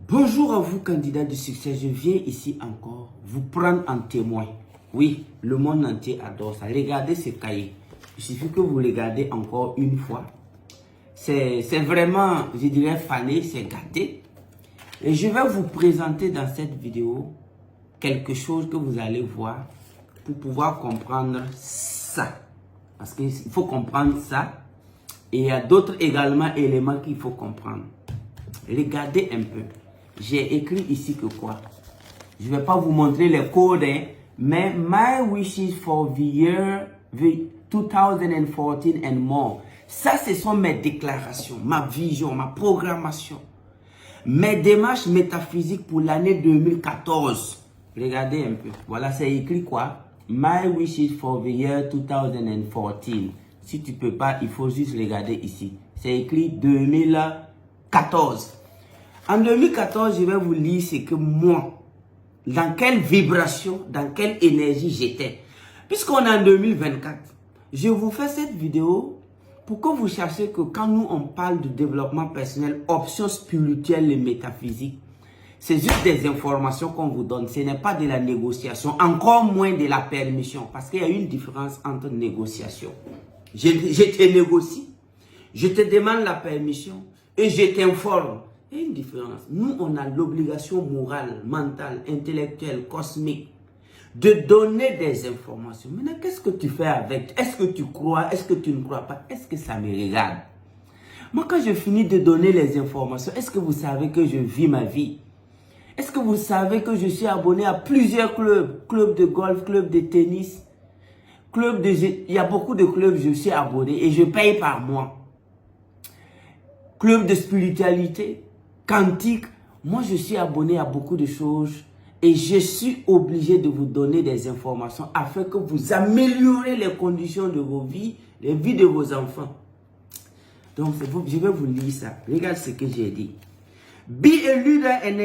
Bonjour à vous, candidats de succès. Je viens ici encore vous prendre en témoin. Oui, le monde entier adore ça. Regardez ce cahier. Il suffit que vous regardez encore une fois. C'est vraiment, je dirais, fané, c'est gâté. Et je vais vous présenter dans cette vidéo quelque chose que vous allez voir pour pouvoir comprendre ça. Parce qu'il faut comprendre ça. Et il y a d'autres également éléments qu'il faut comprendre. Regardez un peu. J'ai écrit ici que quoi? Je ne vais pas vous montrer les codes, hein, mais my wishes for the year 2014 and more. Ça, ce sont mes déclarations, ma vision, ma programmation. Mes démarches métaphysiques pour l'année 2014. Regardez un peu. Voilà, c'est écrit quoi? My wishes for the year 2014. Si tu ne peux pas, il faut juste regarder ici. C'est écrit 2014. En 2014, je vais vous lire ce que moi, dans quelle vibration, dans quelle énergie j'étais. Puisqu'on est en 2024, je vous fais cette vidéo pour que vous cherchiez que quand nous on parle de développement personnel, options spirituelles et métaphysiques, c'est juste des informations qu'on vous donne. Ce n'est pas de la négociation, encore moins de la permission. Parce qu'il y a une différence entre négociation. Je te négocie, je te demande la permission et je t'informe. Il y a une différence. Nous, on a l'obligation morale, mentale, intellectuelle, cosmique de donner des informations. Maintenant, qu'est-ce que tu fais avec? Est-ce que tu crois? Est-ce que tu ne crois pas? Est-ce que ça me regarde? Moi, quand je finis de donner les informations, est-ce que vous savez que je vis ma vie? Est-ce que vous savez que je suis abonné à plusieurs clubs? Club de golf, club de tennis, il y a beaucoup de clubs, je suis abonné et je paye par mois. Club de spiritualité, quantique. Moi, je suis abonné à beaucoup de choses et je suis obligé de vous donner des informations afin que vous améliorez les conditions de vos vies, les vies de vos enfants. Donc, je vais vous lire ça. Regarde ce que j'ai dit. Be a leader and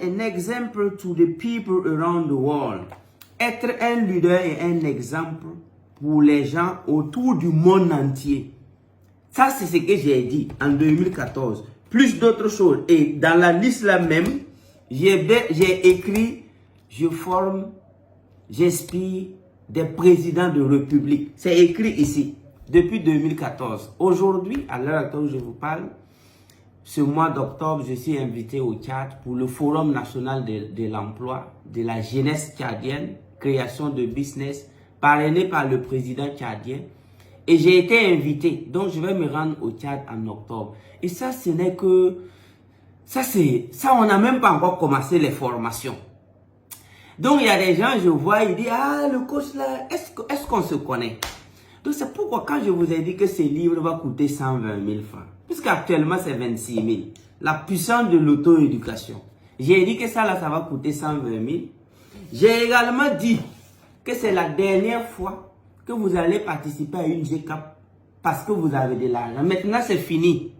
an example to the people around the world. Être un leader et un exemple pour les gens autour du monde entier. Ça, c'est ce que j'ai dit en 2014. Plus d'autres choses. Et dans la liste là même, j'ai écrit, je forme, j'inspire des présidents de république. C'est écrit ici, depuis 2014. Aujourd'hui, à l'heure où je vous parle, ce mois d'octobre, je suis invité au Tchad pour le Forum national de l'emploi, de la jeunesse tchadienne, création de business, parrainé par le président tchadien. Et j'ai été invité, donc je vais me rendre au Tchad en octobre. Et ça, ce n'est que... Ça, on n'a même pas encore commencé les formations. Donc, il y a des gens, je vois, ils disent, ah, le coach là, est-ce qu'on se connaît? Donc, c'est pourquoi quand je vous ai dit que ce livre va coûter 120 000 francs, puisqu'actuellement, c'est 26 000. La puissance de l'auto-éducation. J'ai dit que ça, là, ça va coûter 120 000. J'ai également dit que c'est la dernière fois que vous allez participer à une GCAP parce que vous avez de l'argent. Maintenant, c'est fini.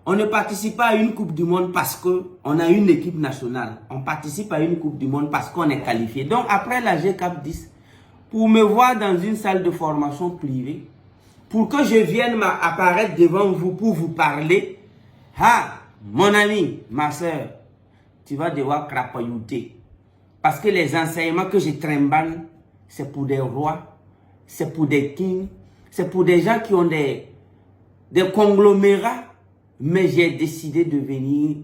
On ne participe pas à une Coupe du Monde parce qu'on a une équipe nationale. On participe à une Coupe du Monde parce qu'on est qualifié. Donc, après la GCAP 10, pour me voir dans une salle de formation privée, pour que je vienne apparaître devant vous pour vous parler, ah, mon ami, ma soeur, tu vas devoir crapahuter. Parce que les enseignements que je trimballe, c'est pour des rois, c'est pour des kings, c'est pour des gens qui ont des conglomérats. Mais j'ai décidé de venir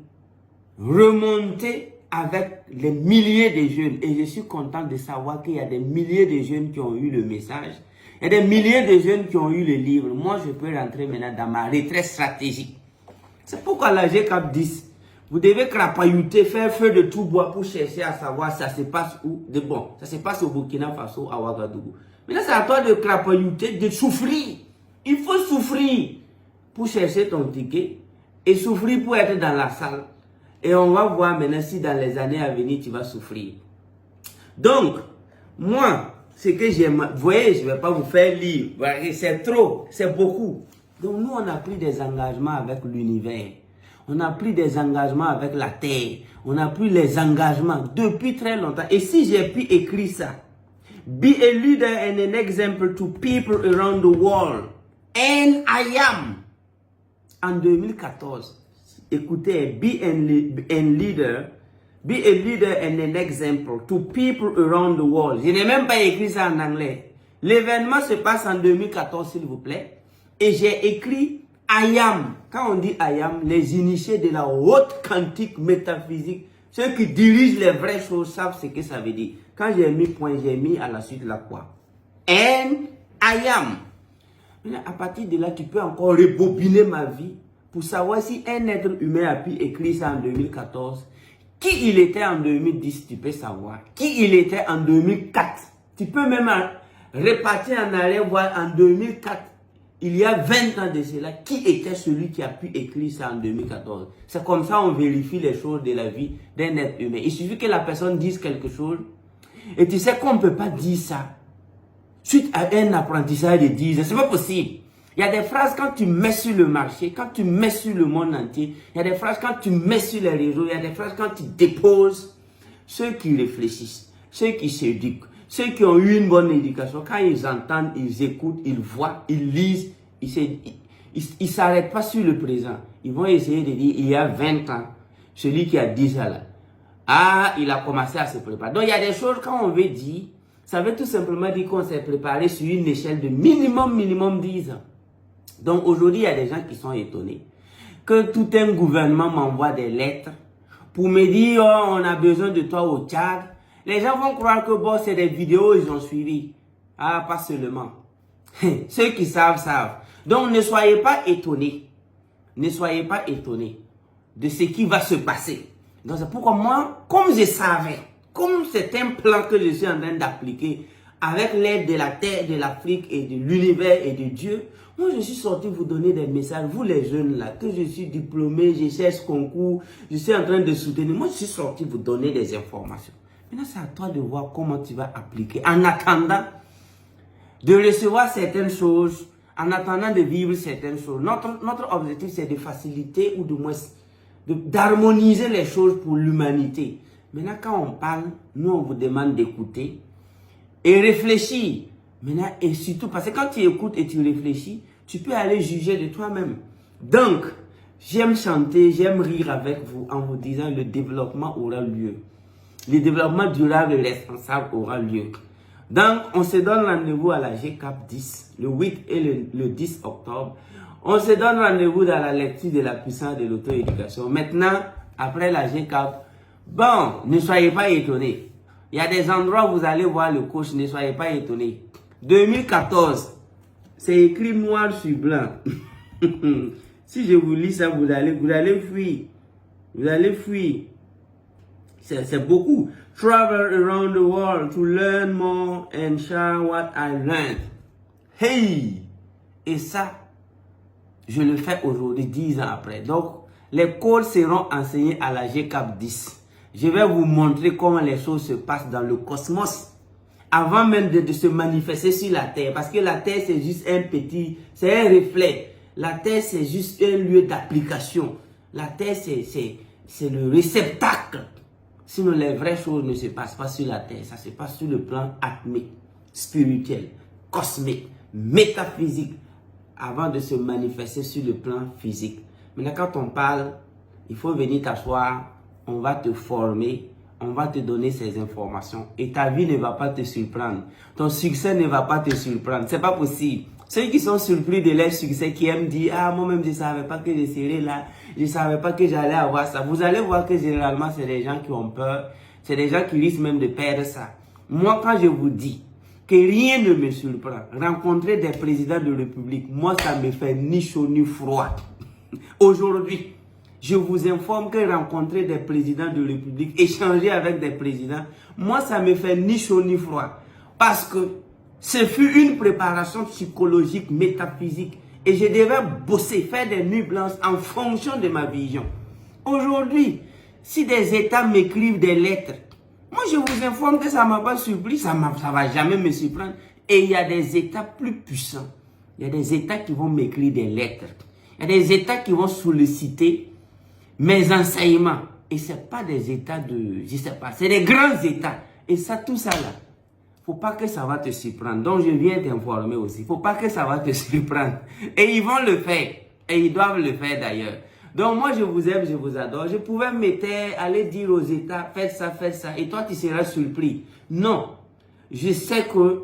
remonter avec les milliers de jeunes. Et je suis content de savoir qu'il y a des milliers de jeunes qui ont eu le message. Il y a des milliers de jeunes qui ont eu le livre. Moi, je peux rentrer maintenant dans ma retraite stratégique. C'est pourquoi la GCAP 10, vous devez crapahuter, faire feu de tout bois pour chercher à savoir ça se passe où. Bon, ça se passe au Burkina Faso, à Ouagadougou. Maintenant, c'est à toi de crapahuter, de souffrir. Il faut souffrir pour chercher ton ticket et souffrir pour être dans la salle. Et on va voir maintenant si dans les années à venir, tu vas souffrir. Donc, moi, ce que j'aime, vous voyez, je ne vais pas vous faire lire. C'est trop, c'est beaucoup. Donc, nous, on a pris des engagements avec l'univers. On a pris des engagements avec la terre. On a pris les engagements depuis très longtemps. Et si j'ai pu écrire ça, be a leader and an example to people around the world. And I am. En 2014, écoutez, be a leader. Be a leader and an example to people around the world. Je n'ai même pas écrit ça en anglais. L'événement se passe en 2014, s'il vous plaît. Et j'ai écrit I am. Quand on dit I am, les initiés de la haute quantique métaphysique, ceux qui dirigent les vraies choses savent ce que ça veut dire. Quand j'ai mis point, j'ai mis à la suite la quoi. And I am. Maintenant, à partir de là, tu peux encore rebobiner ma vie pour savoir si un être humain a pu écrire ça en 2014. Qui il était en 2010, tu peux savoir. Qui il était en 2004. Tu peux même repartir en arrière, voir en 2004. Il y a 20 ans de cela, qui était celui qui a pu écrire ça en 2014? C'est comme ça on vérifie les choses de la vie d'un être humain. Il suffit que la personne dise quelque chose. Et tu sais qu'on ne peut pas dire ça suite à un apprentissage de 10 ans. C'est pas possible. Il y a des phrases quand tu mets sur le marché, quand tu mets sur le monde entier. Il y a des phrases quand tu mets sur les réseaux. Il y a des phrases quand tu déposes. Ceux qui réfléchissent, ceux qui s'éduquent, ceux qui ont eu une bonne éducation, quand ils entendent, ils écoutent, ils voient, ils lisent, ils ne s'arrêtent pas sur le présent. Ils vont essayer de dire, il y a 20 ans, celui qui a dit ça là, ah, il a commencé à se préparer. Donc il y a des choses, quand on veut dire, ça veut tout simplement dire qu'on s'est préparé sur une échelle de minimum 10 ans. Donc aujourd'hui, il y a des gens qui sont étonnés que tout un gouvernement m'envoie des lettres pour me dire, oh, on a besoin de toi au Tchad. Les gens vont croire que bon, c'est des vidéos, ils ont suivi. Ah, pas seulement. Ceux qui savent, savent. Donc ne soyez pas étonnés. Ne soyez pas étonnés de ce qui va se passer. Donc c'est pourquoi moi, comme je savais, comme c'est un plan que je suis en train d'appliquer avec l'aide de la terre, de l'Afrique et de l'univers et de Dieu, moi je suis sorti vous donner des messages, vous les jeunes là, que je suis diplômé, je cherche concours, je suis en train de soutenir. Moi je suis sorti vous donner des informations. Maintenant c'est à toi de voir comment tu vas appliquer. En attendant de recevoir certaines choses, en attendant de vivre certaines choses. Notre objectif c'est de faciliter ou de moins d'harmoniser les choses pour l'humanité. Maintenant quand on parle, nous on vous demande d'écouter et réfléchir. Maintenant, et surtout, parce que quand tu écoutes et tu réfléchis, tu peux aller juger de toi-même. Donc, j'aime chanter, j'aime rire avec vous en vous disant le développement aura lieu. Le développement durable et responsable aura lieu. Donc, on se donne rendez-vous à la GCAP 10, le 8 et le 10 octobre. On se donne rendez-vous dans la lecture de la puissance de l'auto-éducation. Maintenant, après la GCAP, bon, ne soyez pas étonnés. Il y a des endroits où vous allez voir le coach, ne soyez pas étonnés. 2014, c'est écrit noir sur blanc. Si je vous lis ça, vous allez fuir. Vous allez fuir. C'est beaucoup. Travel around the world to learn more and share what I learned. Hey! Et ça, je le fais aujourd'hui, 10 ans après. Donc, les cours seront enseignés à la GCAP 10. Je vais vous montrer comment les choses se passent dans le cosmos. Avant même de se manifester sur la Terre. Parce que la Terre, c'est juste c'est un reflet. La Terre, c'est juste un lieu d'application. La Terre, c'est le réceptacle. Sinon, les vraies choses ne se passent pas sur la Terre. Ça se passe sur le plan atmique, spirituel, cosmique, métaphysique, avant de se manifester sur le plan physique. Maintenant, quand on parle, il faut venir t'asseoir, on va te former, on va te donner ces informations et ta vie ne va pas te surprendre. Ton succès ne va pas te surprendre. C'est pas possible. Ceux qui sont surpris de leur succès, qui aiment dire, ah, moi-même, je ne savais pas que je serais là. Je ne savais pas que j'allais avoir ça. Vous allez voir que généralement, c'est des gens qui ont peur. C'est des gens qui risquent même de perdre ça. Moi, quand je vous dis que rien ne me surprend, rencontrer des présidents de la République, moi, ça me fait ni chaud ni froid. Aujourd'hui, je vous informe que rencontrer des présidents de la République, échanger avec des présidents, moi, ça me fait ni chaud ni froid. Parce que ce fut une préparation psychologique, métaphysique. Et je devais bosser, faire des nuits blanches en fonction de ma vision. Aujourd'hui, si des États m'écrivent des lettres, moi, je vous informe que ça ne m'a pas surpris, ça ne va jamais me surprendre. Et il y a des États plus puissants. Il y a des États qui vont m'écrire des lettres. Il y a des États qui vont solliciter mes enseignements. Et ce n'est pas des États de, je ne sais pas, c'est des grands États. Et ça, tout ça là, il ne faut pas que ça va te surprendre. Donc, je viens t'informer aussi. Il ne faut pas que ça va te surprendre. Et ils vont le faire. Et ils doivent le faire d'ailleurs. Donc moi, je vous aime, je vous adore. Je pouvais me taire, aller dire aux États, faites ça, et toi, tu seras surpris. Non, je sais que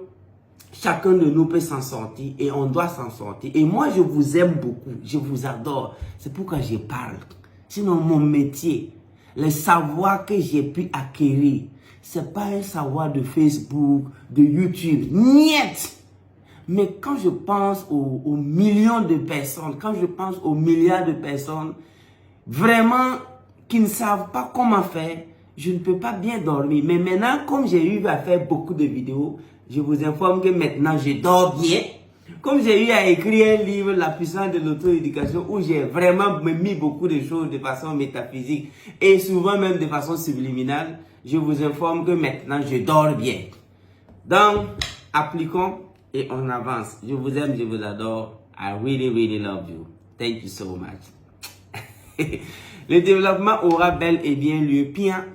chacun de nous peut s'en sortir et on doit s'en sortir. Et moi, je vous aime beaucoup, je vous adore. C'est pourquoi je parle. Sinon, mon métier, le savoir que j'ai pu acquérir, c'est pas un savoir de Facebook, de YouTube. Niet! Mais quand je pense aux millions de personnes, quand je pense aux milliards de personnes, vraiment, qui ne savent pas comment faire, je ne peux pas bien dormir. Mais maintenant, comme j'ai eu à faire beaucoup de vidéos, je vous informe que maintenant, je dors bien. Comme j'ai eu à écrire un livre, La puissance de l'auto-éducation, où j'ai vraiment mis beaucoup de choses de façon métaphysique et souvent même de façon subliminale, je vous informe que maintenant, je dors bien. Donc, appliquons et on avance. Je vous aime, je vous adore. I really, really love you. Thank you so much. Le développement aura bel et bien lieu. Bien.